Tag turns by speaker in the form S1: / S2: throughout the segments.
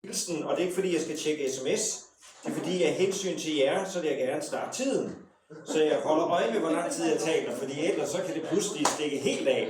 S1: hilsen, og det er ikke fordi, jeg skal tjekke sms. Det er fordi, af hensyn til jer, så vil jeg gerne starte tiden. Så jeg holder øje med, hvor lang tid jeg taler, fordi ellers så kan det pludselig stikke helt af.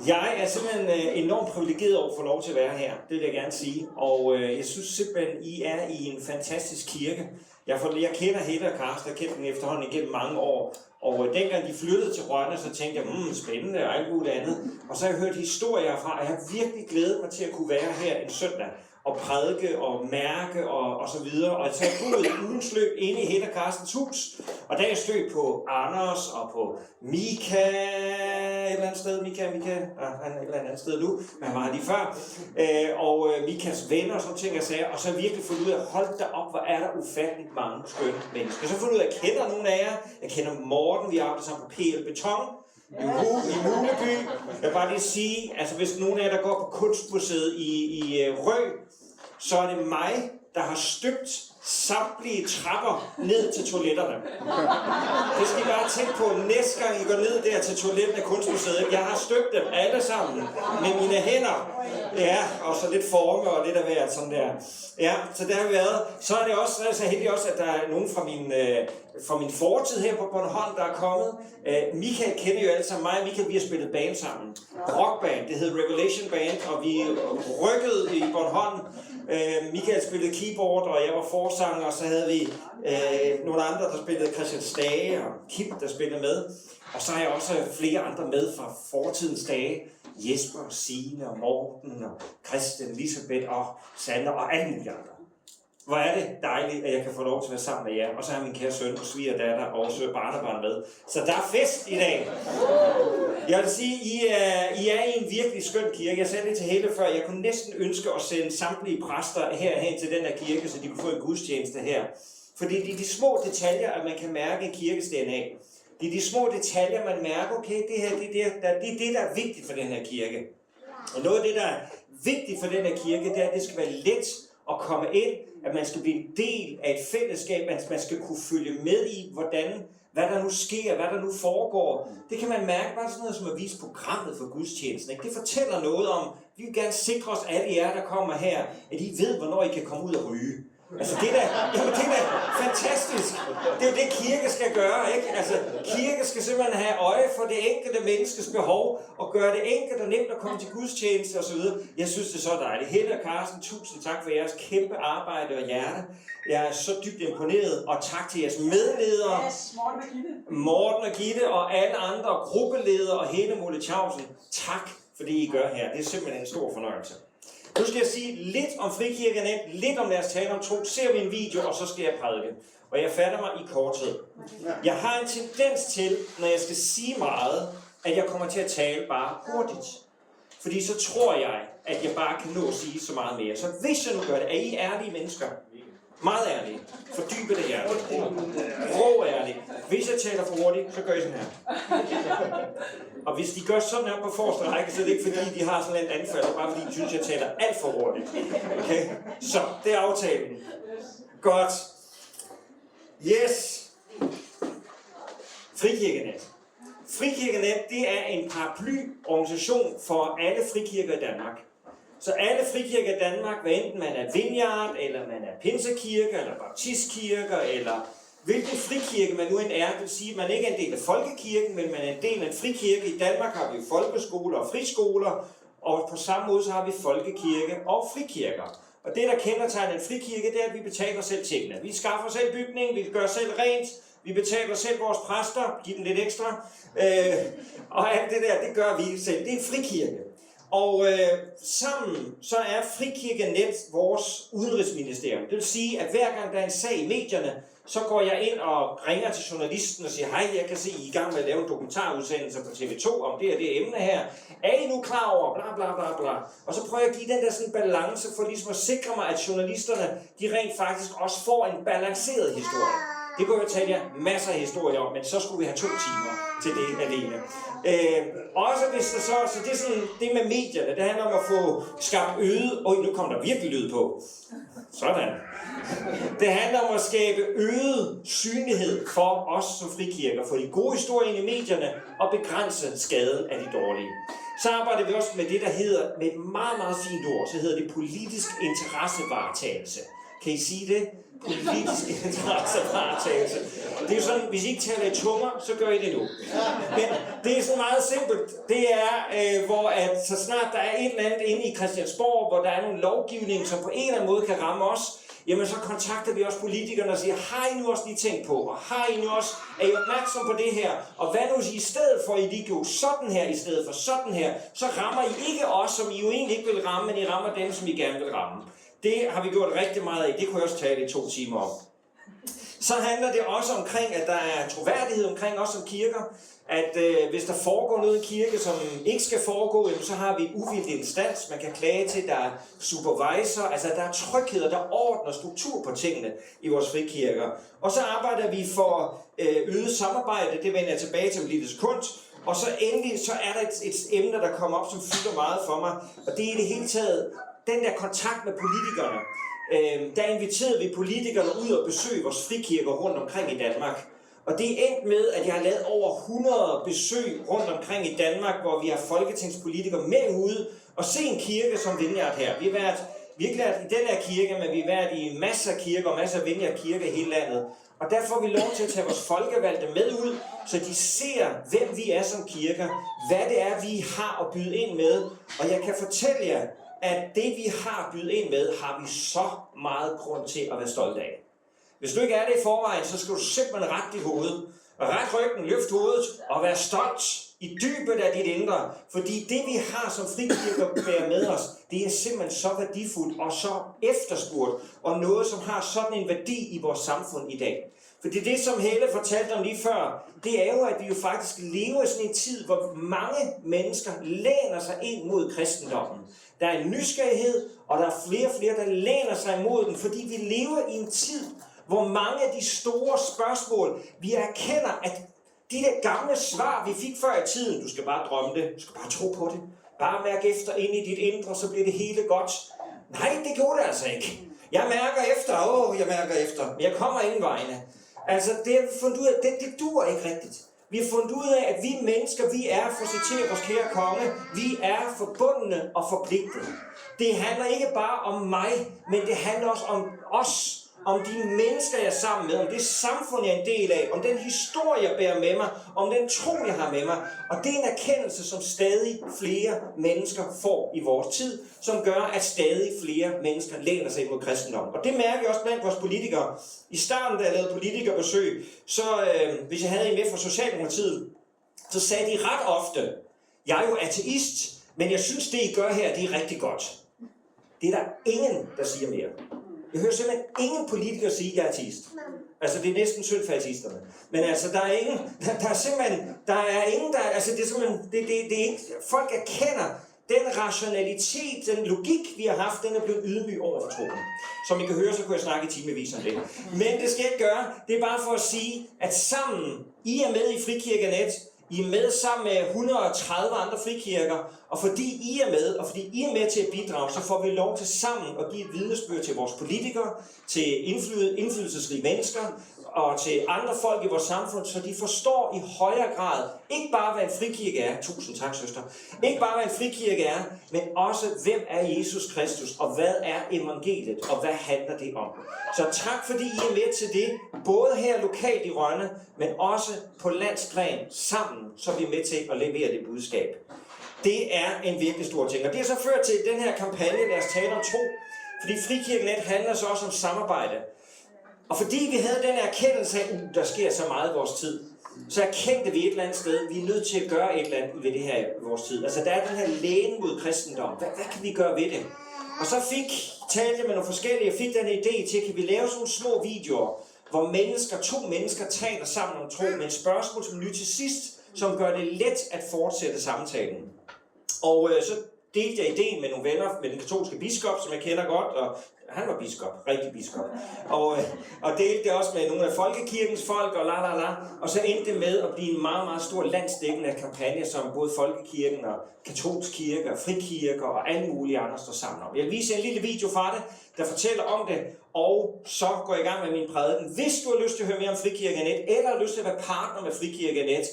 S1: Jeg er simpelthen enormt privilegeret over at få lov til at være her. Det vil jeg gerne sige. Og jeg synes simpelthen, I er i en fantastisk kirke. Jeg kender Hedda og Karsten, jeg kender dem efterhånden igennem mange år. Og dengang de flyttede til Rønne, så tænkte jeg, spændende og alt muligt andet. Og så har jeg hørt historier fra, og jeg har virkelig glædet mig til at kunne være her en søndag. Og prædike og mærke og så videre. Og så har jeg boet i ugens løb inde i Hedda og Karstens hus. Og der er jeg stødt på Anders og på Mika et eller andet sted. Mika, han er et eller andet sted nu, men han var her lige før. Og Mikas venner og sådan ting jeg sagde. Og så har jeg virkelig fundet ud af, hold da op, hvor er der ufatteligt mange skønne mennesker. Så har jeg fundet ud af, at jeg kender nogle af jer. Jeg kender Morten, vi arbejder sammen på PL Beton. I Muleby. Jeg vil bare lige sige, altså hvis nogen af jer, der går på Kunstmuseet i Rø, så er det mig, der har støbt samtlige trapper ned til toiletterne. Det skal I bare tænke på, næste gang I går ned der til toiletten af Kunstmuseet. Jeg har støbt dem alle sammen med mine hænder. Ja, og så lidt forme og lidt af hvert sådan der. Ja, så der har vi været. Så er det også så heldig også, at der er nogen fra min fortid her på Bornholm, der er kommet. Michael kender jo alle sammen mig og Michael, vi har spillet band sammen. Rockband, det hed Revelation Band, og vi rykkede i Bornholm. Michael spillede keyboard, og jeg var forsanger, og så havde vi nogle andre, der spillede Christian Stage, og Kim, der spillede med. Og så har jeg også flere andre med fra fortidens dage. Jesper, Signe og Morten og Christian, Elisabeth og Sander og alle mulige andre. Hvor er det dejligt, at jeg kan få lov til at være sammen med jer. Og så har min kære søn og svigerdatter og også barnebarn med. Så der er fest i dag. Jeg vil sige, I er i en virkelig skøn kirke. Jeg sagde det til Helle før. Jeg kunne næsten ønske at sende samtlige præster herhen til den her kirke, så de kunne få en gudstjeneste her. Fordi det er de små detaljer, at man kan mærke en kirkes DNA. Det er de små detaljer, man mærker, okay, det her, det er det, der er vigtigt for den her kirke. Og noget af det, der er vigtigt for den her kirke, det er, at det skal være let at komme ind, at man skal blive en del af et fællesskab, at man skal kunne følge med i, hvad der nu sker, hvad der nu foregår. Det kan man mærke bare sådan noget som at vise programmet for gudstjenesten. Ikke? Det fortæller noget om, vi vil gerne sikre os, alle jer, der kommer her, at I ved, hvornår I kan komme ud og ryge. Altså det er da fantastisk. Det er jo det, kirke skal gøre, ikke? Altså kirke skal simpelthen have øje for det enkelte menneskes behov, og gøre det enkelt og nemt at komme til gudstjeneste osv. Jeg synes, det er så dejligt. Hedda og Karsten, tusind tak for jeres kæmpe arbejde og hjerte. Jeg er så dybt imponeret, og tak til jeres medledere, Morten og Gitte og alle andre gruppeledere og hele Mulle Tjavsen. Tak for det, I gør her. Det er simpelthen en stor fornøjelse. Nu skal jeg sige lidt om Frikirkenet, lidt om deres tale om tro. Ser vi en video, og så skal jeg prædike. Og jeg fatter mig i korthed. Jeg har en tendens til, når jeg skal sige meget, at jeg kommer til at tale bare hurtigt. Fordi så tror jeg, at jeg bare kan nå at sige så meget mere. Så hvis jeg nu gør det, er I ærlige mennesker? Meget ærlige. Fordybe det hjerte. Rå ærlige. Hvis jeg taler for hurtigt, så gør I sådan her. Og hvis de gør sådan her på forreste række, så er det ikke fordi, de har sådan et anfald, bare fordi de synes, jeg taler alt for hurtigt. Okay? Så, det er aftalen. Godt. Yes. Frikirkenet. Frikirkenet, det er en paraplyorganisation for alle frikirker i Danmark. Så alle frikirker i Danmark, hvad enten man er Vineyard, eller man er Pinsekirker, eller Baptistkirker, eller hvilken frikirke man nu end er, det vil sige, at man ikke er en del af folkekirken, men man er en del af en frikirke. I Danmark har vi folkeskoler og friskoler, og på samme måde så har vi folkekirke og frikirker. Og det, der kendetegner en frikirke, det er, at vi betaler selv tingene. Vi skaffer selv bygning, vi gør selv rent, vi betaler selv vores præster, giver dem lidt ekstra, og alt det der, det gør vi selv. Det er en frikirke. Og sammen så er Frikirkenet vores udenrigsministerium. Det vil sige, at hver gang der er en sag i medierne, så går jeg ind og ringer til journalisten og siger, hej, jeg kan se, I er i gang med at lave en dokumentarudsendelse på TV2 om det og det emne her. Er I nu klar over? Bla bla bla bla. Og så prøver jeg at give den der sådan balance for ligesom at sikre mig, at journalisterne, de rent faktisk også får en balanceret historie. Det kunne jeg tale jer masser af historier om, men så skulle vi have 2 timer til det alene. Også hvis der så det er sådan, det med medierne, det handler om at få skabt nu kommer der virkelig lyd på. Sådan. Det handler om at skabe øget synlighed for os som frikirker, for de gode historier i medierne og begrænse skaden af de dårlige. Så arbejder vi også med det, der hedder, med et meget, meget fint ord, så hedder det politisk interessevaretagelse. Kan I sige det? Politisk interessevaretagelse. Det er jo sådan, hvis I ikke taler i tunger, så gør I det nu. Men det er sådan meget simpelt. Det er, hvor at så snart der er et eller andet inde i Christiansborg, hvor der er nogle lovgivning, som på en eller anden måde kan ramme os, jamen så kontakter vi også politikerne og siger, har I nu også lige tænkt på, og har I nu også, er I opmærksom på det her, og hvad nu i stedet for, at I lige går sådan her, i stedet for sådan her, så rammer I ikke os, som I jo egentlig ikke vil ramme, men I rammer dem, som I gerne vil ramme. Det har vi gjort rigtig meget af, det kunne jeg også tale i 2 timer om. Så handler det også omkring, at der er troværdighed omkring os som kirker, at hvis der foregår noget i kirke, som ikke skal foregå, så har vi en uvildig instans, man kan klage til, der er supervisor, altså der er tryghed, og der er orden og struktur på tingene i vores frikirker. Og så arbejder vi for øget samarbejde, det vender jeg tilbage til om lidt sekund, og så endelig så er der et emne, der kommer op, som fylder meget for mig, og det er i det hele taget den der kontakt med politikerne. Der inviterede vi politikerne ud og besøge vores frikirker rundt omkring i Danmark. Og det er endt med, at jeg har lavet over 100 besøg rundt omkring i Danmark, hvor vi har folketingspolitikere med ude og se en kirke som Vineyard her. Vi har ikke været i den her kirke, men vi har været i masser af kirker og masser af Vineyard-kirker i hele landet. Og derfor får vi lov til at tage vores folkevalgte med ud, så de ser, hvem vi er som kirker, hvad det er, vi har at byde ind med. Og jeg kan fortælle jer, at det vi har at byde ind med, har vi så meget grund til at være stolte af. Hvis du ikke er det i forvejen, så skal du simpelthen rette dit hoved, og ret ryggen, løft hovedet, og være stolt i dybet af dit indre. Fordi det vi har som frikirker bærer med os, det er simpelthen så værdifuldt og så efterspurgt, og noget som har sådan en værdi i vores samfund i dag. For det er det, som Helle fortalte om lige før, det er jo, at vi jo faktisk lever i sådan en tid, hvor mange mennesker læner sig ind mod kristendommen. Der er en nysgerrighed, og der er flere og flere, der læner sig imod den, fordi vi lever i en tid, hvor mange af de store spørgsmål, vi erkender, at de der gamle svar, vi fik før i tiden, du skal bare drømme det, du skal bare tro på det, bare mærke efter ind i dit indre, så bliver det hele godt. Nej, det gjorde det altså ikke. Jeg mærker efter, men jeg kommer ingen vegne. Altså, det har vi fundet ud af, det duer ikke rigtigt. Vi har fundet ud af, at vi mennesker, vi er, for at citere vores kære konge, vi er forbundne og forpligtede. Det handler ikke bare om mig, men det handler også om os. Om de mennesker, jeg er sammen med, om det samfund, jeg er en del af, om den historie, jeg bærer med mig, om den tro, jeg har med mig. Og det er en erkendelse, som stadig flere mennesker får i vores tid, som gør, at stadig flere mennesker læner sig mod kristendommen. Og det mærker jeg også blandt vores politikere. I starten, da jeg lavede politikerbesøg, så hvis jeg havde en med fra Socialdemokratiet, så sagde de ret ofte, jeg er jo ateist, men jeg synes, det I gør her, det er rigtig godt. Det er der ingen, der siger mere. Jeg hører simpelthen ingen politikere sige, at jeg er ateist. Altså, det er næsten synd for ateisterne. Men altså, der er ingen, altså, det er simpelthen, det er ikke, folk erkender, den rationalitet, den logik, vi har haft, den er blevet ydmyg over for troen. Som I kan høre, så kunne jeg snakke i timevis om det. Men det skal jeg ikke gøre, det er bare for at sige, at sammen, I er med i Frikirke.net, I er med sammen med 130 andre frikirker, og fordi I er med, og fordi I er med til at bidrage, så får vi lov til sammen at give et vidnesbyrd til vores politikere, til indflydelsesrige mennesker, og til andre folk i vores samfund, så de forstår i højere grad, ikke bare hvad en frikirke er, tusind tak søster, ikke bare hvad en frikirke er, men også hvem er Jesus Kristus, og hvad er evangeliet, og hvad handler det om. Så tak fordi I er med til det, både her lokalt i Rønne, men også på landsplan sammen, så vi er med til at levere det budskab. Det er en virkelig stor ting, og det har så ført til den her kampagne, lad os tale om tro, fordi Frikirke.net handler så også om samarbejde. Og fordi vi havde den erkendelse af, der sker så meget i vores tid, så erkendte vi et eller andet sted, vi er nødt til at gøre et eller andet ved det her i vores tid. Altså der er den her lægen mod kristendom. Hvad kan vi gøre ved det? Og så talte jeg med nogle forskellige, og fik den idé til, kan vi lave sådan nogle små videoer, hvor to mennesker taler sammen om tro med et spørgsmål som nyt til sidst, som gør det let at fortsætte samtalen. Og så delte jeg ideen med nogle venner med den katolske biskop, som jeg kender godt, og han var biskop, rigtig biskop. Og delte det også med nogle af folkekirkens folk, og så endte det med at blive en meget, meget stor landsdækkende kampagne, som både folkekirken og katolsk kirke og frikirker og alle mulige andre står sammen om. Jeg vil vise en lille video fra det, der fortæller om det, og så går jeg i gang med min prædiken. Hvis du har lyst til at høre mere om Frikirke.net, eller har lyst til at være partner med Frikirke.net,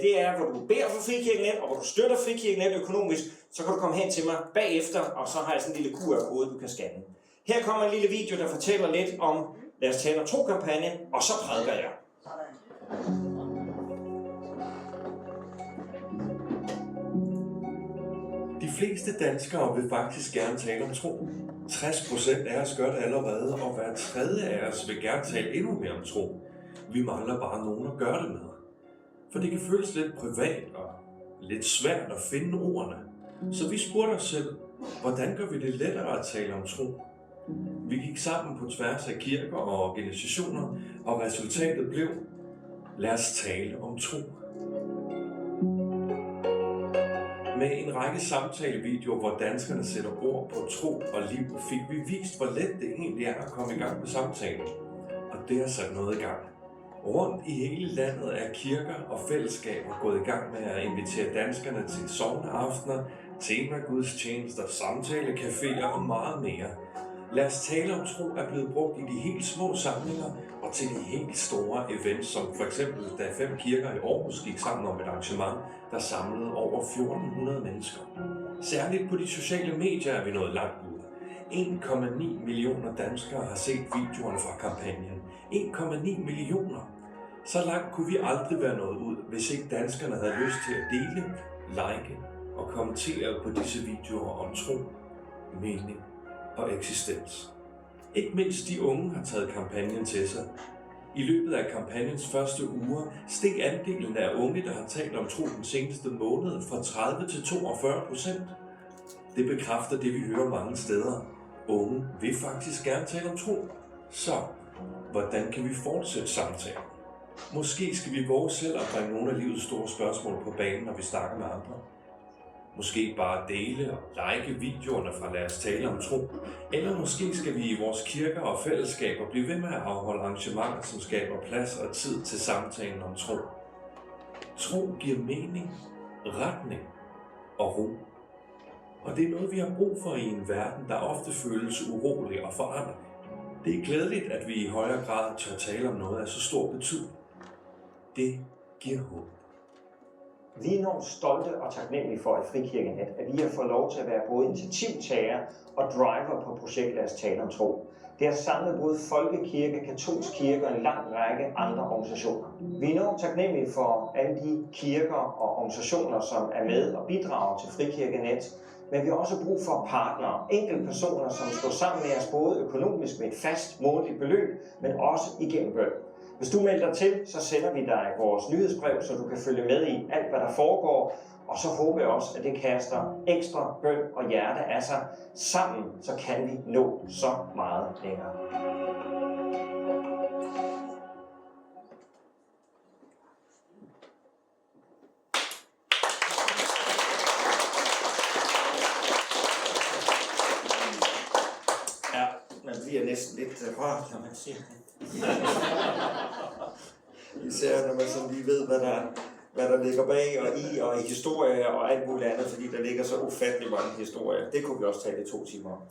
S1: Det er, hvor du beder for Frikirken.net, og hvor du støtter Frikirken.net økonomisk, så kan du komme hen til mig bagefter, og så har jeg sådan en lille QR-kode, du kan scanne. Her kommer en lille video, der fortæller lidt om Lad os tale om tro-kampagne, og så prædiker jeg.
S2: De fleste danskere vil faktisk gerne tale om tro. 60% af os gør det allerede, og hver tredje af os vil gerne tale endnu mere om tro. Vi mangler bare nogen at gøre det med. For det kan føles lidt privat og lidt svært at finde ordene. Så vi spurgte os selv, hvordan gør vi det lettere at tale om tro? Vi gik sammen på tværs af kirker og organisationer, og resultatet blev, lad os tale om tro. Med en række samtalevideoer, hvor danskerne sætter ord på tro og liv, fik vi vist, hvor let det egentlig er at komme i gang med samtalen. Og det har sat noget i gang. Rundt i hele landet er kirker og fællesskaber gået i gang med at invitere danskerne til sogneaftener, temagudstjenester, samtalecaféer og meget mere. Lad os tale om tro er blevet brugt i de helt små samlinger og til de helt store events, som for eksempel da 5 kirker i Aarhus gik sammen om et arrangement, der samlede over 1400 mennesker. Særligt på de sociale medier er vi nået langt ud. 1,9 millioner danskere har set videoerne fra kampagnen. 1,9 millioner. Så langt kunne vi aldrig være nået ud, hvis ikke danskerne havde lyst til at dele, like og kommentere på disse videoer om tro, mening og eksistens. Ikke mindst de unge har taget kampagnen til sig. I løbet af kampagnens første uger steg andelen af unge, der har talt om tro den seneste måned, fra 30 til 42%. Det bekræfter det, vi hører mange steder. Unge vil faktisk gerne tale om tro. Så, hvordan kan vi fortsætte samtalen? Måske skal vi våge selv at bringe nogle af livets store spørgsmål på banen, når vi snakker med andre. Måske bare dele og like videoerne fra Lad os tale om tro. Eller måske skal vi i vores kirker og fællesskaber blive ved med at afholde arrangementer, som skaber plads og tid til samtalen om tro. Tro giver mening, retning og ro. Og det er noget, vi har brug for i en verden, der ofte føles urolig og foranderlig. Det er glædeligt, at vi i højere grad tør tale om noget af så stor betydning. Det giver håb.
S1: Vi er enormt stolte og taknemmelige for, at Frikirken.net, at vi har fået lov til at være både initiativtager og driver på projektet Lad os tale om tro. Det har samlet både folkekirke, katolsk kirke og en lang række andre organisationer. Vi er enormt taknemmelige for alle de kirker og organisationer, som er med og bidrager til Frikirken.net. Men vi har også brug for partnere, enkelte personer, som står sammen med os både økonomisk med et fast månedligt beløb, men også igennem bøn. Hvis du melder dig til, så sender vi dig vores nyhedsbrev, så du kan følge med i alt, hvad der foregår. Og så håber jeg også, at det kaster ekstra bøn og hjerte af sig. Sammen så kan vi nå så meget længere. Ja, man bliver næsten lidt rørt, når man siger det. Især når man sådan lige ved, hvad der ligger bag og i historie og alt muligt andet, fordi der ligger så ufattelig mange historier. Det kunne vi også tale i 2 timer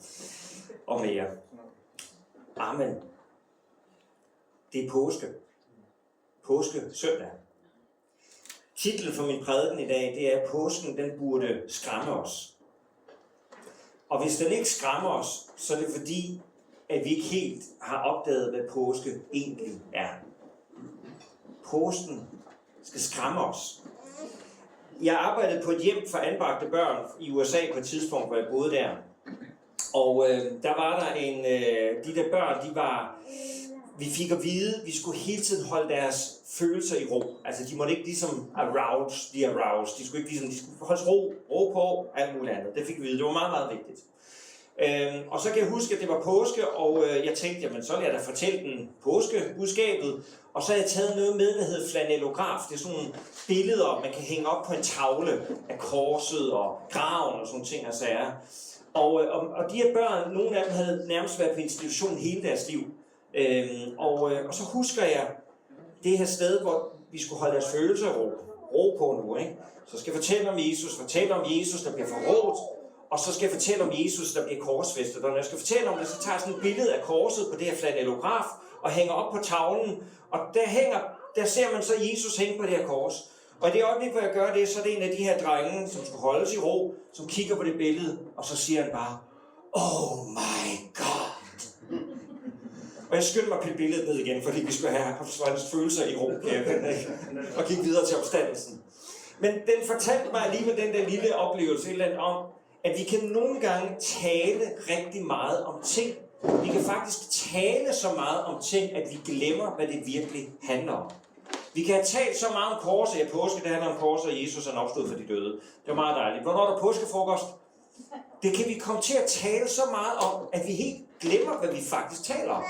S1: og mere. Amen. Det er påske. Påske søndag. Titlen for min prædiken i dag, det er Påsken, den burde skræmme os. Og hvis den ikke skræmmer os, så er det fordi, at vi ikke helt har opdaget, hvad påske egentlig er. Påsken skal skræmme os. Jeg arbejdede på et hjem for anbragte børn i USA på et tidspunkt, hvor jeg boede der. Og der var der de der børn, vi fik at vide, at vi skulle hele tiden holde deres følelser i ro. Altså de måtte ikke ligesom arouse. De skulle ikke ligesom, de skulle holdes ro på, alt muligt andet. Det fik vi at vide. Det var meget, meget vigtigt. Og så kan jeg huske, at det var påske, og jeg tænkte, jamen så vil jeg da fortælle den påskebudskabet. Og så har jeg taget noget med, der hedder flanellograf. Det er sådan nogle billeder, man kan hænge op på en tavle af korset og graven og sådan ting og sager. Og de her børn, nogle af dem havde nærmest været på institution hele deres liv. Og så husker jeg det her sted, hvor vi skulle holde deres følelser ro på nu. Ikke? Så skal jeg fortælle om Jesus, der bliver forrådt. Og så skal jeg fortælle om Jesus, der bliver korsfæstet. Og når jeg skal fortælle om det, så tager jeg sådan et billede af korset på det her flanellograf og hænger op på tavlen. Og der ser man så Jesus hænge på det her kors. Og i det øjeblik, hvor jeg gør det, så er det en af de her drenge, som skal holdes i ro, som kigger på det billede, og så siger han bare, oh my god. Og jeg skyndte mig at pille billedet ned igen, fordi vi skulle have hans følelser i ro, og gik videre til opstandelsen. Men den fortalte mig alligevel den der lille oplevelse et eller andet om, at vi kan nogle gange tale rigtig meget om ting. Vi kan faktisk tale så meget om ting, at vi glemmer, hvad det virkelig handler om. Vi kan have talt så meget om korset i påske, det handler om korset, og Jesus er opstået for de døde. Det var meget dejligt. Hvornår er der påskefrokost? Det kan vi komme til at tale så meget om, at vi helt glemmer, hvad vi faktisk taler om.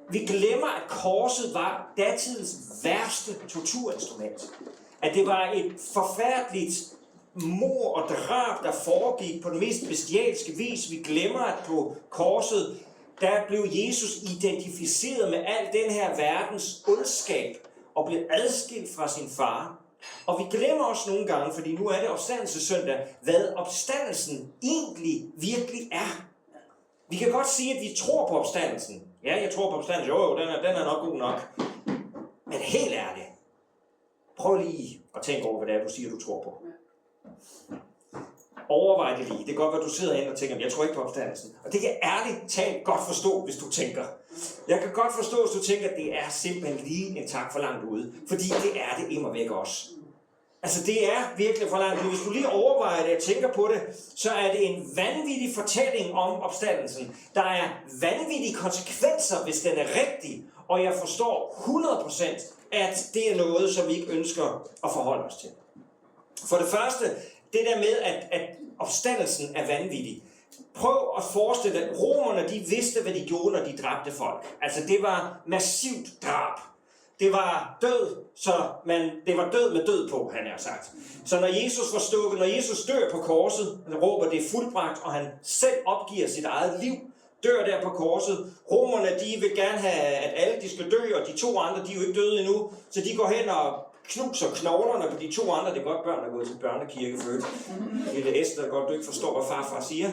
S1: Vi glemmer, at korset var datidens værste torturinstrument. At det var et forfærdeligt mord og drab, der foregik på den mest bestialske vis. Vi glemmer, at på korset, der blev Jesus identificeret med al den her verdens ondskab og blev adskilt fra sin far. Og vi glemmer også nogle gange, fordi nu er det opstandelsessøndag, hvad opstandelsen egentlig virkelig er. Vi kan godt sige, at vi tror på opstandelsen. Ja, jeg tror på opstandelsen. Jo, den er nok god nok. Men helt ærligt, prøv lige at tænke over, hvad det er, du siger, du tror på. Overvej det lige. Det kan godt være, du sidder hen og tænker, jeg tror ikke på opstandelsen. Og det kan ærligt talt godt forstå, hvis du tænker. Jeg kan godt forstå, hvis du tænker, at det er simpelthen lige en tak for langt ude. Fordi det er det immervæk også. Altså det er virkelig for langt ude. Hvis du lige overvejer det og tænker på det, så er det en vanvittig fortælling om opstandelsen. Der er vanvittige konsekvenser, hvis den er rigtig. Og jeg forstår 100%, at det er noget, som vi ikke ønsker at forholde os til. For det første, det der med, at opstandelsen er vanvittig. Prøv at forestille dig, at romerne de vidste, hvad de gjorde, når de dræbte folk. Altså det var massivt drab. Det var død, det var død med død på, han har sagt. Så når Jesus var stukket, når Jesus dør på korset, han råber det fuldbragt, og han selv opgiver sit eget liv, dør der på korset. Romerne, de vil gerne have, at alle de skal dø, og de to andre, de er jo ikke døde endnu, så de går hen og knuser knoglerne på de to andre. Det er godt, børn der er gået til børnekirke født. Lille Esther, godt du ikke forstår, hvad farfar siger.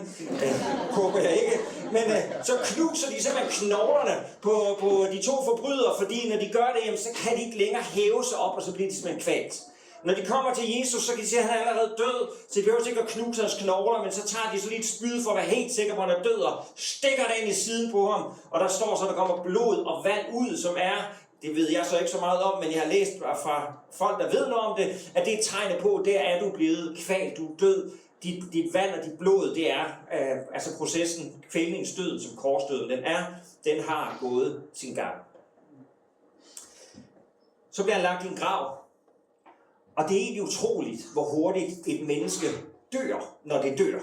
S1: Håber jeg ikke. Men så knuser de simpelthen knoglerne på de to forbrydere, fordi når de gør det, jamen, så kan de ikke længere hæve sig op, og så bliver de simpelthen kvalt. Når de kommer til Jesus, så kan de sige, at han er allerede død, så de behøver ikke at knuse hans knogler, men så tager de så lige et spyd for at være helt sikker på, at han er død, og stikker det ind i siden på ham, og der står så, at der kommer blod og vand ud, som er, det ved jeg så ikke så meget om, men jeg har læst fra folk, der ved noget om det, at det er tegnet på, der er du blevet kvalt, du er død. Dit vand og dit blod, det er altså processen, kvælningsdøden som korsdøden, den har gået sin gang. Så bliver han lagt i en grav. Og det er egentlig utroligt, hvor hurtigt et menneske dør, når det dør.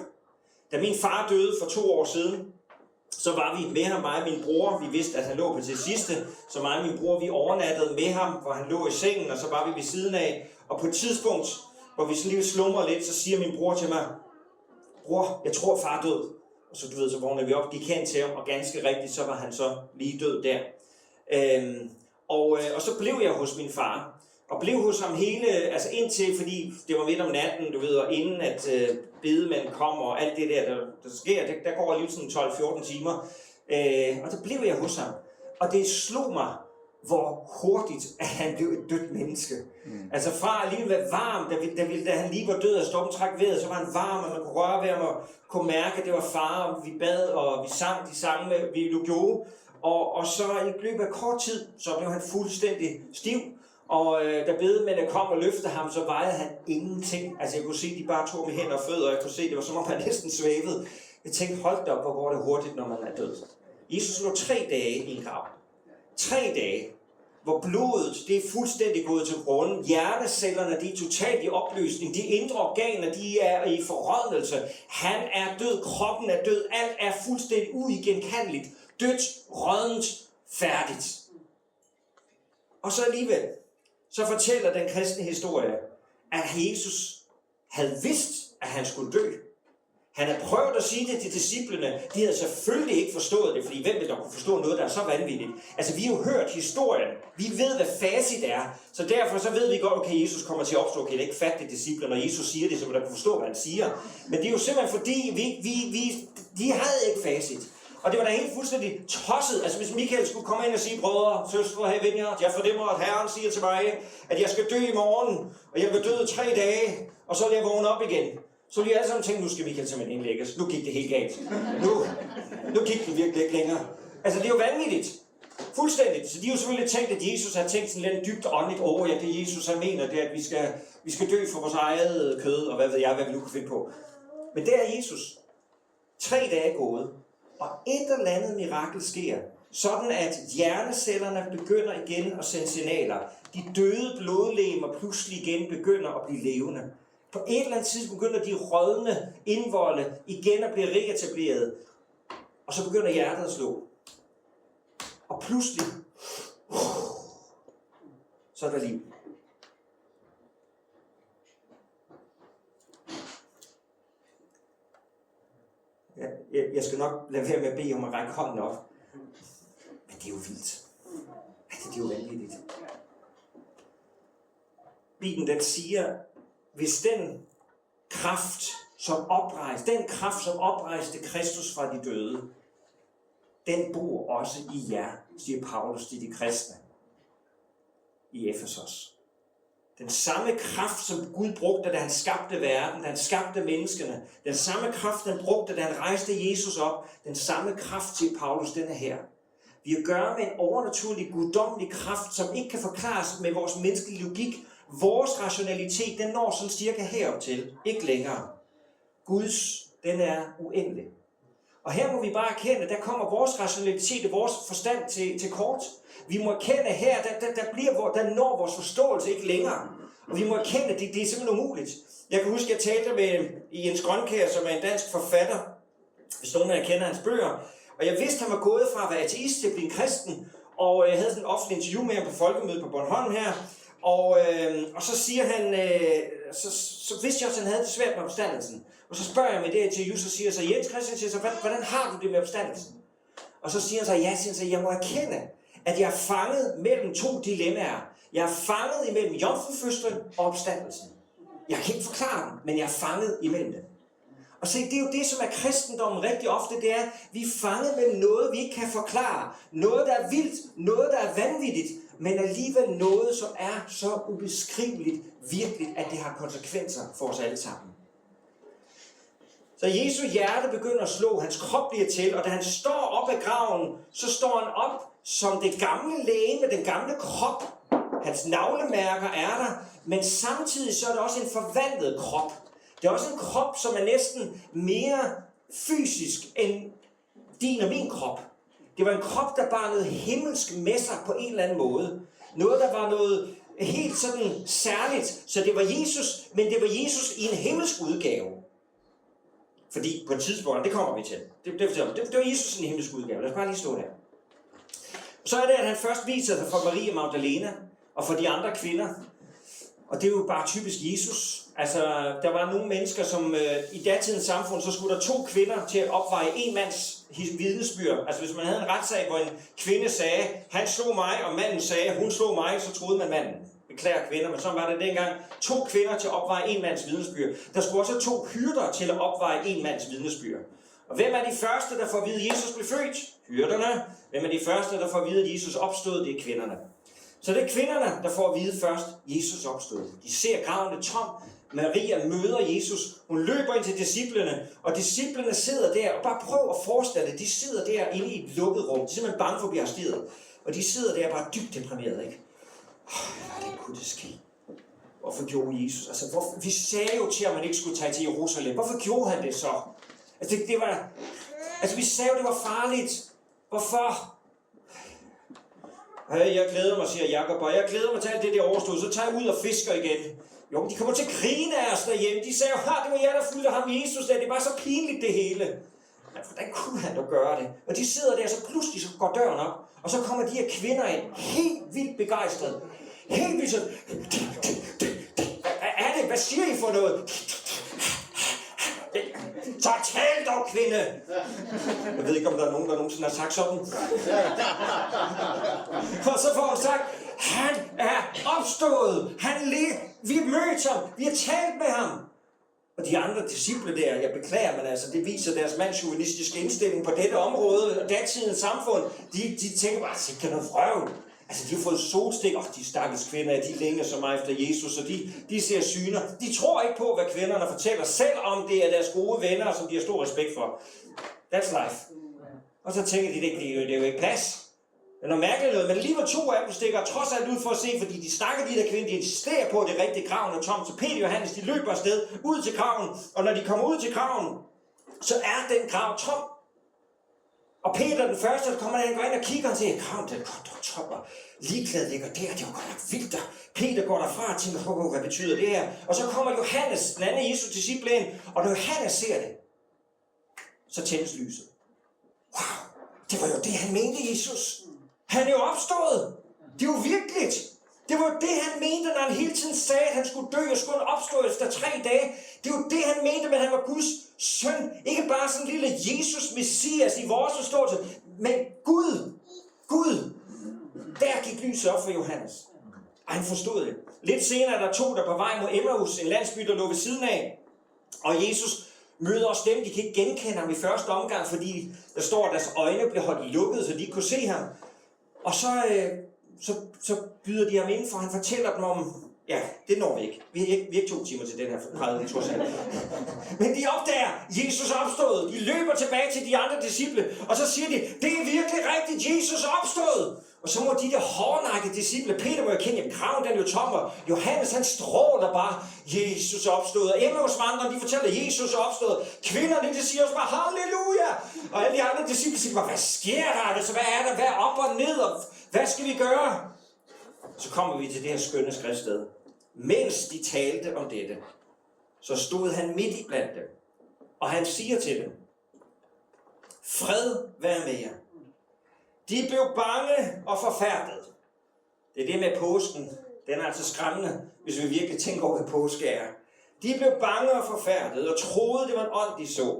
S1: Da min far døde for 2 år siden, så var vi med ham, mig og min bror. Vi vidste, at han lå på til sidste, så mig og min bror, vi overnattede med ham, hvor han lå i sengen, og så var vi ved siden af. Og på et tidspunkt, hvor vi sådan lige slumrer lidt, så siger min bror til mig, bror, jeg tror far død. Og så du ved, så vågner vi op, gik hen til ham, og ganske rigtigt, så var han så lige død der. Og så blev jeg hos min far. Og blev hos ham altså indtil, fordi det var midt om natten, du ved, og inden at bedemanden kom, og alt det der sker, der går lige sådan 12-14 timer. Og så blev jeg hos ham. Og det slog mig, hvor hurtigt at han blev et dødt menneske. Altså fra lige at være varm, da han lige var død og stoppen træk vejret, så var han varm, og man kunne røre ved ham og kunne mærke, at det var far, og vi bad, og vi sang de sange, vi gjorde. Og så i løbet af kort tid, så blev han fuldstændig stiv. Og da bedemændene kom og løftede ham, så vejede han ingenting. Altså jeg kunne se, de bare tog med hænder og fødder, og jeg kunne se, det var som om han næsten svævede. Jeg tænkte, hold da op, hvor går det hurtigt, når man er død. Jesus lå 3 dage i en grav. 3 dage, hvor blodet, det er fuldstændig gået til grunden. Hjertecellerne, de er totalt i opløsning. De indre organer, de er i forrådnelse. Han er død, kroppen er død, alt er fuldstændig uigenkaldeligt. Dødt, rådent, færdigt. Og så alligevel, så fortæller den kristne historie, at Jesus havde vidst, at han skulle dø. Han havde prøvet at sige det til disciplene. De havde selvfølgelig ikke forstået det, fordi hvem vil dog kunne forstå noget, der er så vanvittigt? Altså, vi har jo hørt historien. Vi ved, hvad facit er. Så derfor så ved vi godt, okay, Jesus kommer til at opstå. Okay, det er ikke fattigt disciplene, når Jesus siger det, så man der kunne forstå, hvad han siger. Men det er jo simpelthen fordi, de havde ikke facit. Og det var da helt fuldstændig tosset. Altså hvis Michael skulle komme ind og sige, brødre, søstre, her Vineyard, jeg fornemmer, at Herren siger til mig, at jeg skal dø i morgen, og jeg vil dø 3 dage, og så vil jeg vågne op igen. Så ville jeg alle sammen tænke, nu skal Michael simpelthen indlægges. Nu gik det helt galt. Nu gik det virkelig ikke længere. Altså det er jo vanvittigt. Fuldstændigt. Så de har jo selvfølgelig tænkt, at Jesus har tænkt sådan lidt dybt åndeligt over, ja, det Jesus han mener, det er, at vi skal dø for vores eget kød, og hvad ved jeg, hvad vi nu kan finde på. Men det er Jesus. 3 dage gået, og et eller andet mirakel sker, sådan at hjernecellerne begynder igen at sende signaler. De døde blodlegemer pludselig igen begynder at blive levende. På et eller andet tidspunkt begynder de rådne indvolde igen at blive reetableret, og så begynder hjertet at slå. Og pludselig, så er der liv. Jeg skal nok lade være med at bede om at række hånden op. Men det er jo vildt. Altså, det er jo vanvittigt. Bibelen den siger, hvis den kraft, som oprejste Kristus fra de døde, den bor også i jer, siger Paulus til de kristne i Efesos. Den samme kraft, som Gud brugte, da han skabte verden, da han skabte menneskene, den samme kraft, han brugte, da han rejste Jesus op, den samme kraft, siger Paulus, den er her. Vi har at gøre med en overnaturlig, guddommelig kraft, som ikke kan forklares med vores menneskelige logik. Vores rationalitet, den når sådan cirka herop til, ikke længere. Guds, den er uendelig. Og her må vi bare erkende, at der kommer vores rationalitet og vores forstand til kort. Vi må erkende her, der når vores forståelse ikke længere. Og vi må erkende, at det er simpelthen umuligt. Jeg kan huske, at jeg talte med Jens Grønkjær, som er en dansk forfatter, hvis nogen af jer kender hans bøger. Og jeg vidste, at han var gået fra at være ateist til at blive en kristen. Og jeg havde sådan et offentligt interview med ham på Folkemødet på Bornholm her. Og så siger han, så vidste jeg også, at han havde det svært med opstandelsen. Og så spørger jeg med det interview, så siger jeg så, Jens Christian siger så, hvordan har du det med opstandelsen? Og så siger han så, ja, siger han så, jeg må erkende, at jeg er fanget mellem 2 dilemmaer. Jeg er fanget imellem jomfrufødslen og opstandelsen. Jeg kan ikke forklare dem, men jeg er fanget imellem dem. Og se, det er jo det, som er kristendommen rigtig ofte, det er, vi er fanget mellem noget, vi ikke kan forklare. Noget, der er vildt, noget, der er vanvittigt, men alligevel noget, som er så ubeskriveligt virkeligt, at det har konsekvenser for os alle sammen. Så Jesu hjerte begynder at slå, hans krop bliver til, og da han står op af graven, så står han op som det gamle legeme, den gamle krop. Hans navlemærker er der, men samtidig så er det også en forvandlet krop. Det er også en krop, som er næsten mere fysisk end din og min krop. Det var en krop, der bar noget himmelsk med sig på en eller anden måde. Noget, der var noget helt sådan særligt. Så det var Jesus, men det var Jesus i en himmelsk udgave. Fordi på et tidspunkt, det kommer vi til. Det var Jesus i en himmelsk udgave. Lad os bare lige stå der. Så er det, at han først viser sig for Maria Magdalena og for de andre kvinder. Og det er jo bare typisk Jesus. Altså, der var nogle mennesker, som i datidens samfund, så skulle der 2 kvinder til at opveje en mands vidnesbyrd. Altså, hvis man havde en retssag, hvor en kvinde sagde, han slog mig, og manden sagde, hun slog mig, så troede man manden. Beklager kvinder, men sådan var det dengang. 2 kvinder til at opveje en mands vidnesbyrd. Der skulle også 2 hyrder til at opveje en mands vidnesbyrd. Og hvem er de første, der får at vide, at Jesus blev født? Hyrderne. Hvem er de første, der får at vide, at Jesus opstod? Det er kvinderne. Så det er kvinderne, der får at vide først, Jesus opstod. De ser graven er tom. Maria møder Jesus. Hun løber ind til disciplene, og disciplene sidder der, og bare prøv at forestille dig, de sidder der inde i et lukket rum. De er simpelthen bange for at blive arresteret. Og de sidder der bare dybt deprimeret, ikke? Hvordan kunne det ske? Hvorfor gjorde Jesus? Altså, vi sagde jo til, at man ikke skulle tage til Jerusalem. Hvorfor gjorde han det så? Altså, vi sagde jo, det var farligt. Hvorfor? Jeg glæder mig, siger Jakob, og jeg glæder mig til alt det der overstået, så tager jeg ud og fisker igen. Jo, de kommer til at grine af os derhjemme. De sagde jo, det var jer, der fulgte ham Jesus der. Det var så pinligt, det hele. Men hvordan kunne han dog gøre det? Og de sidder der, så pludselig så går døren op, og så kommer de her kvinder ind, helt vildt begejstrede. Helt vildt sådan, hvad er det? Hvad siger I for noget? Så tal dog, kvinde! Jeg ved ikke, om der er nogen, der nogensinde har sagt sådan. Og så får han sagt, han er opstået. Vi har mødt ham. Vi har talt med ham. Og de andre disciple der, jeg beklager, men altså, det viser deres mandsjuvenistiske indstilling på dette område, og datidens samfund, de tænker bare, det kan noget vrøvl. Altså, de har fået solstik, de stakkels kvinder, de længe så meget efter Jesus, og de ser syner. De tror ikke på, hvad kvinderne fortæller, selvom det er deres gode venner, som de har stor respekt for. That's life. Og så tænker de, det er jo ikke plads. Det er noget mærkeligt noget, men alligevel 2 af dem stikker trods alt ud for at se, fordi de snakker de der kvinder, de insisterer på, at det rigtige graven er tom. Så Peter og Johannes, de løber afsted ud til graven, og når de kommer ud til graven, så er den grav tom. Og Peter, den første, der kommer der, går ind og kigger og siger, graven, den er godt tom, og ligeklædet ligger der, det er jo godt nok vildt der. Peter går derfra og tænker, hvad betyder det her? Og så kommer Johannes, den anden Jesu disciple ind, og når Johannes ser det, så tændes lyset. Wow, det var jo det, han mente, Jesus. Han er jo opstået. Det er jo virkeligt. Det var jo det, han mente, når han hele tiden sagde, at han skulle dø og skulle opstå efter 3 dage. Det er jo det, han mente, men han var Guds søn. Ikke bare sådan en lille Jesus Messias i vores forståelse, men Gud. Der gik lyset op for Johannes. Og han forstod det. Lidt senere er der 2, der på vej mod Emmaus, en landsby, der lå ved siden af. Og Jesus møder også dem, de kan ikke genkende ham i første omgang, fordi der står, at deres øjne blev holdt lukket, så de ikke kunne se ham. Og så byder de ham ind, for han fortæller dem om, ja, det når vi ikke. Vi er ikke 2 timer til den her prædiken, trods alt. Men de opdager, Jesus er opstået. De løber tilbage til de andre disciple, og så siger de, det er virkelig rigtigt, Jesus er opstået. Og så må de der hårdnakkede disciple, Peter må jo kende, jamen graven den er jo tom, og Johannes han stråler bare, Jesus er opstået. Og Emmausvandrerne, de fortæller, Jesus er opstået. Kvinderne, de siger også bare, halleluja. Og alle de andre disciple siger, hvad sker der? Altså, hvad er der? Hvad er op og ned? Og hvad skal vi gøre? Så kommer vi til det her skønne skriftsted. Mens de talte om dette, så stod han midt i blandt dem. Og han siger til dem, fred være med jer. De blev bange og forfærdet. Det er det med påsken. Den er altså skræmmende, hvis vi virkelig tænker over, hvad påske er. De blev bange og forfærdet og troede, det var en ånd, de så.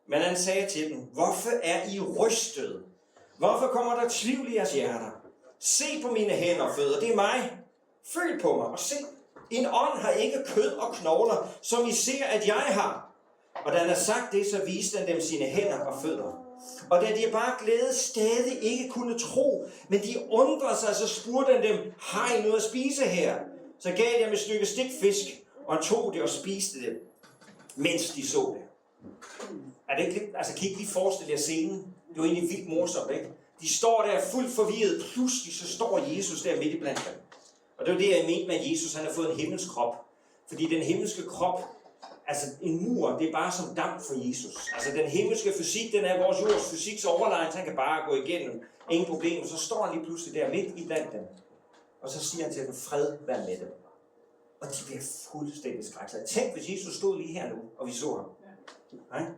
S1: Men han sagde til dem, hvorfor er I rystet? Hvorfor kommer der tvivl i jeres hjerter? Se på mine hænder og fødder, det er mig. Føl på mig og se. En ånd har ikke kød og knogler, som I ser, at jeg har. Og da han har sagt det, så viste han dem sine hænder og fødder. Og da de bare glæde stadig ikke kunne tro, men de undrede sig, så spurgte han dem, har I noget at spise her? Så gav de dem et stykke stikfisk, og han tog det og spiste det, mens de så det. Er det ikke lidt, altså kan I ikke lige forestille jer scenen? Det var egentlig vildt morsomt, ikke? De står der fuldt forvirret, pludselig så står Jesus der midt i blandt dem. Og det var det, jeg mente med, at Jesus han har fået en himmelsk krop. Fordi den himmelske krop, altså en mur, det er bare som damp for Jesus. Altså den himmelske fysik, den er vores jords fysiks overlegn, så han kan bare gå igennem. Ingen problemer. Så står han lige pludselig der midt i blandt dem. Og så siger han til dem, fred vær med dem. Og de bliver fuldstændig skrækket. Tænk, hvis Jesus stod lige her nu, og vi så ham. Nej?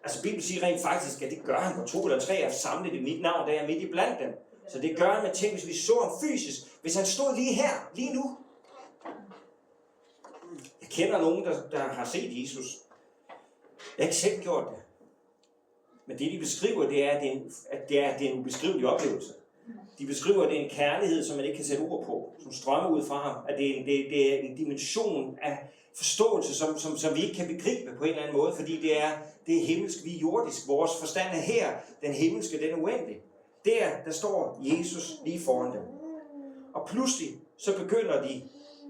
S1: Altså Bibelen siger rent faktisk, at det gør han, hvor 2 eller 3 er samlet i mit navn, der er midt i blandt dem. Så det gør han med ting, hvis vi så ham fysisk. Hvis han stod lige her, lige nu. Jeg kender nogen, der har set Jesus. Jeg har ikke selv gjort det. Men det, de beskriver, det er, at det er en ubeskrivelig oplevelse. De beskriver, at det er en kærlighed, som man ikke kan sætte ord på, som strømmer ud fra ham. At det er en dimension af forståelse, som vi ikke kan begribe på en eller anden måde, fordi det er himmelsk, vi er jordisk. Vores forstand er her, den himmelske, den er uendelig. Der står Jesus lige foran dem. Og pludselig, så begynder de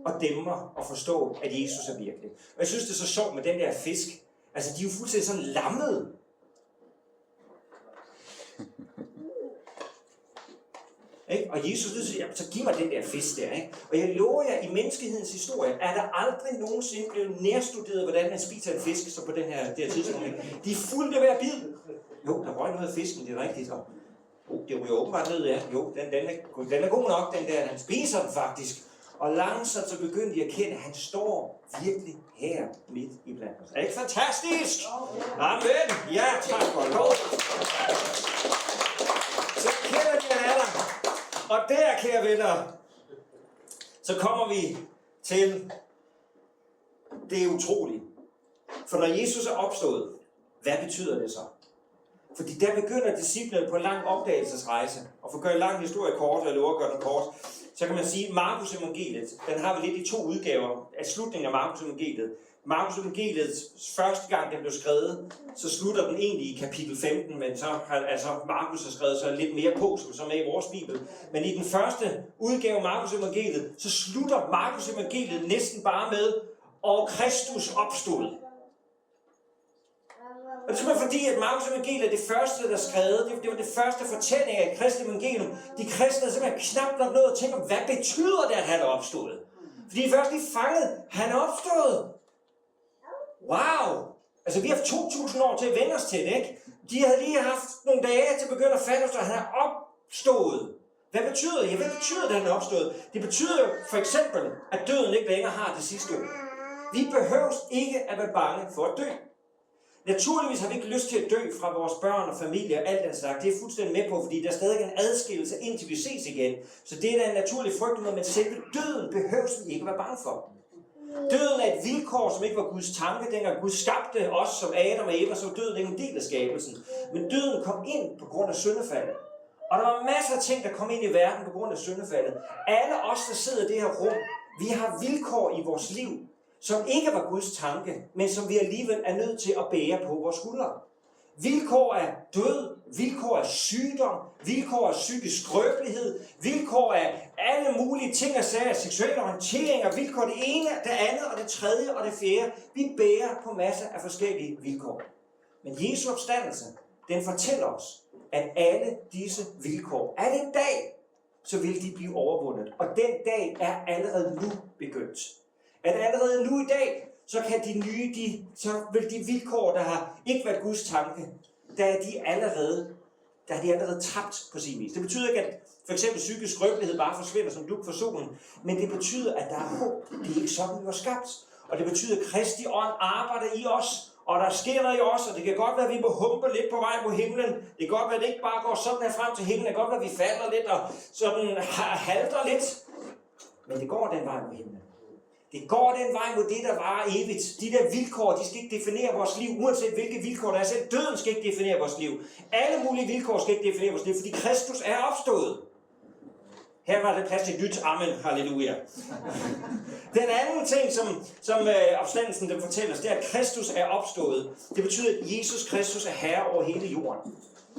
S1: at dæmme og forstå, at Jesus er virkelig. Og jeg synes, det er så sjovt med den der fisk. Altså, de er jo fuldstændig sådan lammede. Ikke? Og Jesus siger, så giv mig den der fisk der. Ikke? Og jeg lover jer, i menneskehedens historie, er der aldrig nogensinde blevet nærstuderet, hvordan man spiser en fisk, som på det her tidspunkt. De er fuldt af hver bid. Jo, der røg noget af fisken, det er rigtigt. Og det ryger åbenbart ned, ja. Jo, den er god nok, den der. Han spiser den faktisk. Og langsomt så begyndte de at kende, at han står virkelig her midt i blandt os. Er det ikke fantastisk? Amen. Ja, tak for lov. Så kender de, han er der. Og der, kære venner, så kommer vi til det utrolige. For når Jesus er opstået, hvad betyder det så? Fordi der begynder disciplene på en lang opdagelsesrejse. Og for at gøre en lang historie kort, eller at gøre den kort, så kan man sige, at Markus evangeliet, den har vi lidt i 2 udgaver af slutningen af Markus evangeliet. Markus evangeliet, første gang den blev skrevet, så slutter den egentlig i kapitel 15, men så har Markus har skrevet så lidt mere på, som er i vores bibel. Men i den første udgave af Markus evangeliet, så slutter Markus evangeliet næsten bare med, og Kristus opstod. Og det er simpelthen fordi, at Markus evangeliet er det første, der er skrevet. Det var det første fortælling af Kristi evangelium. De kristne er simpelthen knap nok noget at tænke om, hvad betyder det, at han er opstået? Fordi de først lige fanget, han er opstået. Wow! Altså vi har haft 2000 år til at vende os til det, ikke? De havde lige haft nogle dage til at begynde at fatte os, at han er opstået. Hvad betyder det? Ja, hvad betyder det, at han er opstået? Det betyder jo for eksempel, at døden ikke længere har det sidste ord. Vi behøver ikke at være bange for at dø. Naturligvis har vi ikke lyst til at dø fra vores børn og familie og alt den slags. Det er fuldstændig med på, fordi der er stadig en adskillelse, indtil vi ses igen. Så det er da en naturlig frygt, men selve døden behøver vi ikke at være bange for. Døden er et vilkår, som ikke var Guds tanke. Dengang Gud skabte os som Adam og Eva, så var døden ikke en del af skabelsen. Men døden kom ind på grund af syndefaldet. Og der var masser af ting, der kom ind i verden på grund af syndefaldet. Alle os, der sidder i det her rum, vi har vilkår i vores liv, som ikke var Guds tanke, men som vi alligevel er nødt til at bære på vores skuldre. Vilkår af død, vilkår af sygdom, vilkår af psykisk skrøbelighed, vilkår af alle mulige ting og sager, seksuelle orienteringer, vilkår det ene, det andet og det tredje og det fjerde. Vi bærer på masser af forskellige vilkår. Men Jesu opstandelse, den fortæller os, at alle disse vilkår, at en dag, så vil de blive overvundet. Og den dag er allerede nu begyndt. At allerede nu i dag, så kan så vil de vilkår, der har ikke været Guds tanke, der er de allerede tabt på sin vis. Det betyder ikke, at for eksempel psykisk skrøbelighed bare forsvinder som dug for solen, men det betyder, at der er håb. Det er ikke sådan, vi var skabt. Og det betyder, at Kristi ånd arbejder i os, og der sker noget i os, og det kan godt være, at vi må humpe lidt på vej på himlen. Det kan godt være, at det ikke bare går sådan her frem til himlen. Det kan godt være, at vi falder lidt og sådan halter lidt. Men det går den vej mod himlen. Det går den vej mod det, der varer evigt. De der vilkår, de skal ikke definere vores liv, uanset hvilke vilkår der er. Selv døden skal ikke definere vores liv. Alle mulige vilkår skal ikke definere vores liv, fordi Kristus er opstået. Her var det plads til nyt. Amen. Halleluja. Den anden ting, som opstandelsen den fortæller os, det er, at Kristus er opstået. Det betyder, at Jesus Kristus er herre over hele jorden.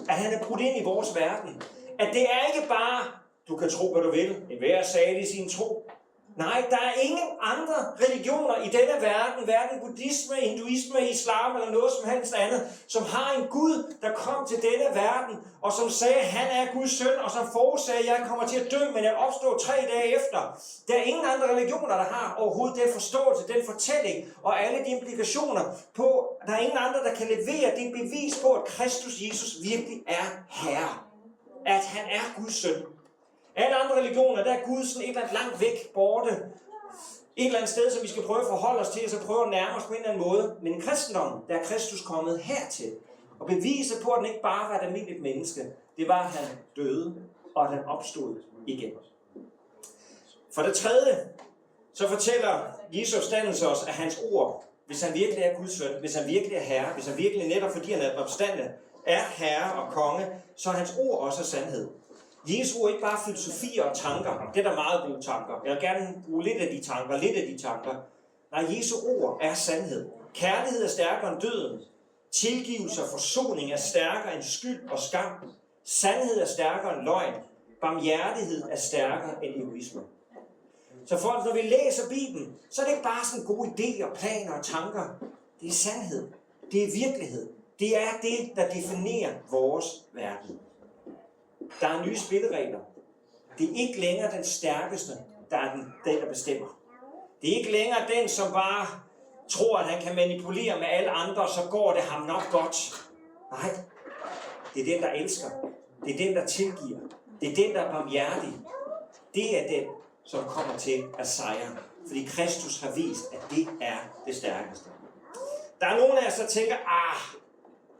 S1: At han er brudt ind i vores verden. At det er ikke bare, du kan tro, hvad du vil. Enhver sagde i sin tro. Nej, der er ingen andre religioner i denne verden, hverken buddhisme, hinduisme, islam eller noget som helst andet, som har en Gud, der kom til denne verden, og som sagde, at han er Guds søn, og som forudsagde, at jeg kommer til at dø, men jeg opstår 3 dage efter. Der er ingen andre religioner, der har overhovedet den forståelse, den fortælling, og alle de implikationer på, der er ingen andre, der kan levere det bevis på, at Kristus Jesus virkelig er herre. At han er Guds søn. Alle andre religioner, der er Gud sådan et eller andet langt væk, borte. Et eller andet sted, som vi skal prøve at forholde os til, og så prøve at nærme os på en eller anden måde. Men i kristendommen, der er Kristus kommet hertil. Og beviser på, at han ikke bare var et almindeligt menneske. Det var, at han døde, og at han opstod igen. For det tredje, så fortæller Jesu opstandelse os, at hans ord, hvis han virkelig er Guds søn, hvis han virkelig er herre, hvis han virkelig netop fordi han er opstandende, er herre og konge, så er hans ord også sandhed. Jesu ord er ikke bare filosofier og tanker. Det er der meget gode tanker. Jeg vil gerne bruge lidt af de tanker. Nej, Jesu ord er sandhed. Kærlighed er stærkere end døden. Tilgivelse og forsoning er stærkere end skyld og skam. Sandhed er stærkere end løgn. Barmhjertighed er stærkere end egoisme. Så folk, når vi læser Bibelen, så er det ikke bare sådan gode idéer, planer og tanker. Det er sandhed. Det er virkelighed. Det er det, der definerer vores verden. Der er nye spilleregler. Det er ikke længere den stærkeste, der er den, der bestemmer. Det er ikke længere den, som bare tror, at han kan manipulere med alle andre, og så går det ham nok godt. Nej, det er den, der elsker. Det er den, der tilgiver. Det er den, der er barmhjertig. Det er den, som kommer til at sejre. Fordi Kristus har vist, at det er det stærkeste. Der er nogen af os, der tænker,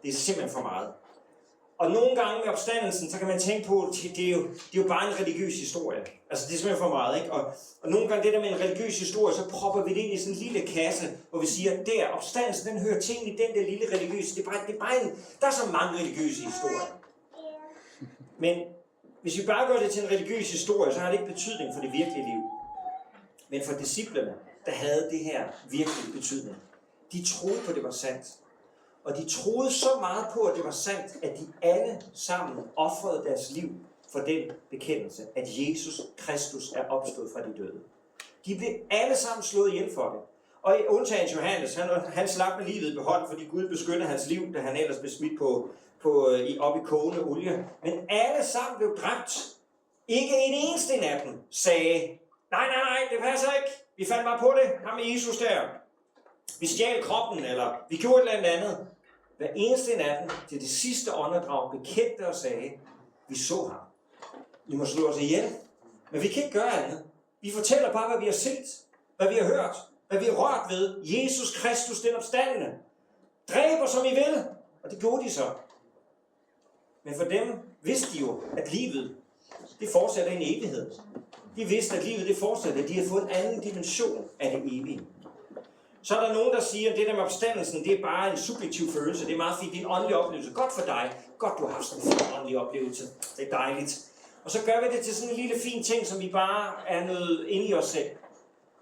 S1: det er simpelthen for meget. Og nogle gange med opstandelsen, så kan man tænke på, at det er jo bare en religiøs historie. Altså det er simpelthen for meget, ikke? Og nogle gange det der med en religiøs historie, så propper vi det ind i sådan en lille kasse, hvor vi siger, at opstandelsen, den hører til i den der lille religiøse. Det er bare der er så mange religiøse historier. Men hvis vi bare gør det til en religiøs historie, så har det ikke betydning for det virkelige liv. Men for disciplene, der havde det her virkelig betydning. De troede på, at det var sandt. Og de troede så meget på, at det var sandt, at de alle sammen ofrede deres liv for den bekendelse, at Jesus Kristus er opstået fra de døde. De blev alle sammen slået ihjel for det. Og i undtagen Johannes, han slap med livet i behold, fordi Gud beskyttede hans liv, da han ellers blev smidt op i kogende olie. Men alle sammen blev dræbt. Ikke en eneste af dem sagde, nej, det passer ikke. Vi fandt bare på det, ham med Jesus der. Vi stjal kroppen, eller vi gjorde et eller andet. Hver eneste af dem til det sidste åndedrag bekendte og sagde, vi så ham. I må slå os ihjel. Men vi kan ikke gøre andet. Vi fortæller bare, hvad vi har set, hvad vi har hørt, hvad vi har rørt ved. Jesus Kristus, den opstandende. Dræber, som I vil. Og det gjorde de så. Men for dem vidste de jo, at livet, det fortsætter en evighed. De vidste, at livet, det fortsætter. De har fået en anden dimension af det evige. Så er der nogen, der siger, at det der med opstandelsen, det er bare en subjektiv følelse. Det er meget fint, det er en åndelig oplevelse. Godt for dig. Godt, du har haft sådan en fin åndelig oplevelse. Det er dejligt. Og så gør vi det til sådan en lille fin ting, som vi bare er noget inde i os selv.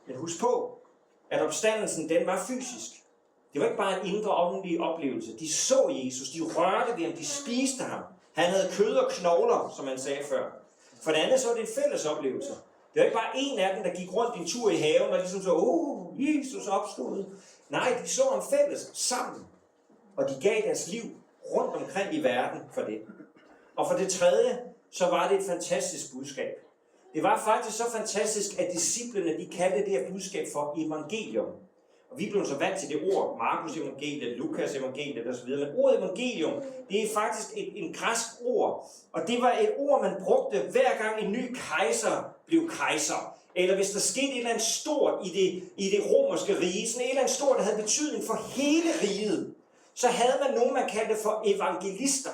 S1: Men husk på, at opstandelsen, den var fysisk. Det var ikke bare en indre åndelig oplevelse. De så Jesus, de rørte ved ham, de spiste ham. Han havde kød og knogler, som man sagde før. For det andet så var det en fælles oplevelse. Det var ikke bare en af dem, der gik rundt en tur i haven, og ligesom så, Jesus opstod. Nej, de så ham fælles sammen. Og de gav deres liv rundt omkring i verden for det. Og for det tredje, så var det et fantastisk budskab. Det var faktisk så fantastisk, at disciplene, de kaldte det her budskab for evangelium. Og vi blev så vant til det ord, Markus evangeliet, Lukas evangeliet osv. Men ordet evangelium, det er faktisk en græsk ord. Og det var et ord, man brugte hver gang en ny kejser blev kejser. Eller hvis der skete et eller andet stort i det romerske rige, sådan et eller andet stort, der havde betydning for hele riget, så havde man nogen, man kaldte for evangelister.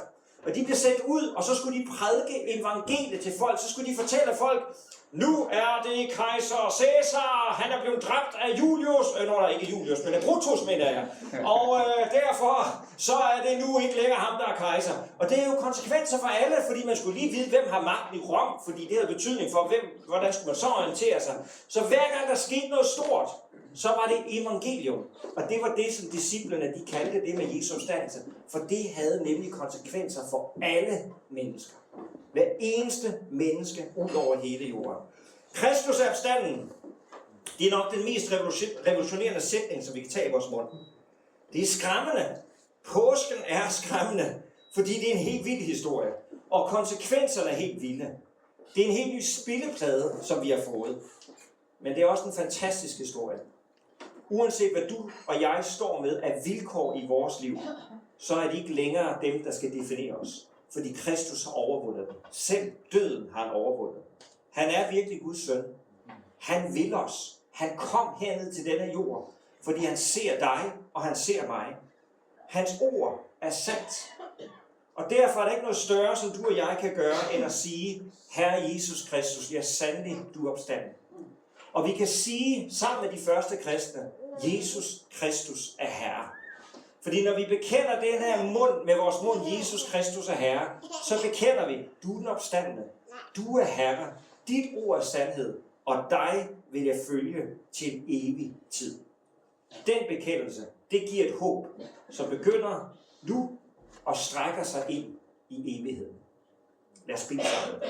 S1: Og de blev sendt ud, og så skulle de prædike evangeliet til folk. Så skulle de fortælle folk, nu er det kejser Cæsar, han er blevet dræbt af Julius, ikke Julius, men af Brutus, mener jeg. Og derfor, så er det nu ikke længere ham, der er kejser. Og det er jo konsekvenser for alle, fordi man skulle lige vide, hvem har magten i Rom, fordi det havde betydning for, hvordan skulle man så orientere sig. Så hver gang der skete noget stort, så var det evangelium. Og det var det, som disciplene, de kaldte det med Jesu opstandelse. For det havde nemlig konsekvenser for alle mennesker. Hver eneste menneske ud over hele jorden. Kristus er opstanden. Det er nok den mest revolutionerende sætning, som vi kan tage i vores mund. Det er skræmmende. Påsken er skræmmende, fordi det er en helt vild historie. Og konsekvenserne er helt vilde. Det er en helt ny spilleplade, som vi har fået. Men det er også en fantastisk historie. Uanset hvad du og jeg står med af vilkår i vores liv, så er det ikke længere dem, der skal definere os. Fordi Kristus har overvundet dem. Selv døden har han overvundet. Han er virkelig Guds søn. Han vil os. Han kom herned til denne jord, fordi han ser dig, og han ser mig. Hans ord er sandt. Og derfor er der ikke noget større, som du og jeg kan gøre, end at sige, Herre Jesus Kristus, ja sandelig, du er opstanden. Og vi kan sige sammen med de første kristne, Jesus Kristus er Herre. Fordi når vi bekender den her mund med vores mund, Jesus Kristus er Herre, så bekender vi, du er den opstandne. Du er Herre. Dit ord er sandhed. Og dig vil jeg følge til en evig tid. Den bekendelse, det giver et håb, som begynder nu og strækker sig ind i evigheden. Lad os bede sammen.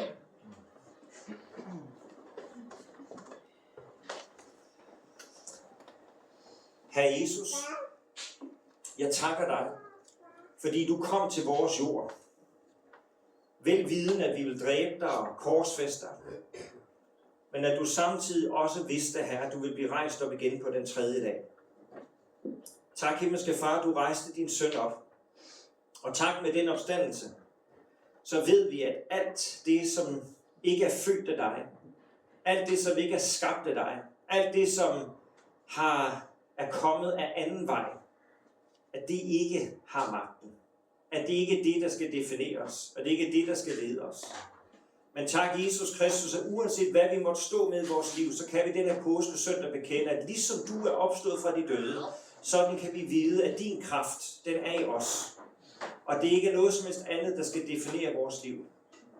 S1: Herre Jesus, jeg takker dig, fordi du kom til vores jord. Velvidende, at vi vil dræbe dig og korsfæste dig. Men at du samtidig også vidste, Herre, at du vil blive rejst op igen på den tredje dag. Tak, himmelske Far, du rejste din søn op. Og tak med den opstandelse, så ved vi, at alt det, som ikke er født af dig, alt det, som ikke er skabt af dig, alt det, som er kommet af anden vej, at det ikke har magten. At det ikke er det, der skal definere os, og det ikke er det, der skal lede os. Men tak, Jesus Kristus, at uanset hvad vi måtte stå med i vores liv, så kan vi den her påskesøndag bekende, at ligesom du er opstået fra de døde, sådan kan vi vide, at din kraft, den er i os. Og det ikke er noget som helst andet, der skal definere vores liv,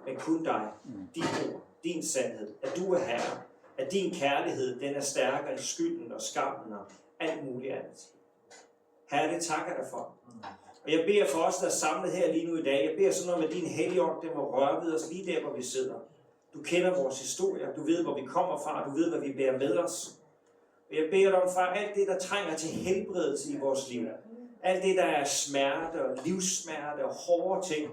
S1: men kun dig, dit ord, din sandhed, at du er Herre, at din kærlighed, den er stærkere end skylden og skammen og alt muligt andet. Herre, det takker jeg dig for. Og jeg beder for os, der er samlet her lige nu i dag. Jeg beder sådan noget med din Helligånd, det må røre ved os lige der, hvor vi sidder. Du kender vores historie, du ved, hvor vi kommer fra, du ved, hvad vi bærer med os. Og jeg beder dig om, far, alt det, der trænger til helbredelse i vores liv. Alt det, der er smerte og livssmerte og hårde ting.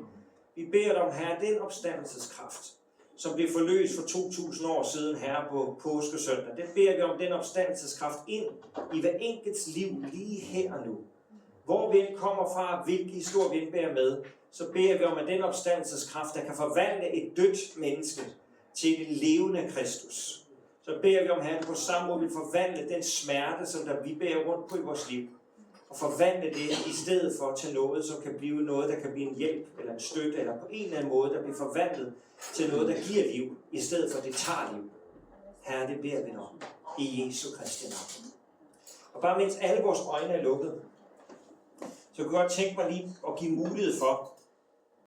S1: Vi beder dig om, Herre, den opstandelseskraft, som blev forløst for 2000 år siden, Herre, på påskesøndag. Det beder vi om den opstandelseskraft ind i hver enkelts liv, lige her og nu. Hvor vi end kommer fra, hvilke historie vi end bærer med, så beder vi om, at den opstandelseskraft, der kan forvandle et dødt menneske til et levende Kristus. Så beder vi om, Herre, på samme måde vil forvandle den smerte, som der vi bærer rundt på i vores liv. Og forvandle det i stedet for til noget, som kan blive noget, der kan blive en hjælp eller en støtte, eller på en eller anden måde, der bliver forvandlet til noget, der giver liv, i stedet for at det tager liv. Herre, det beder vi om i Jesu Kristi navn. Og bare mens alle vores øjne er lukket, så kunne jeg godt tænke mig lige at give mulighed for,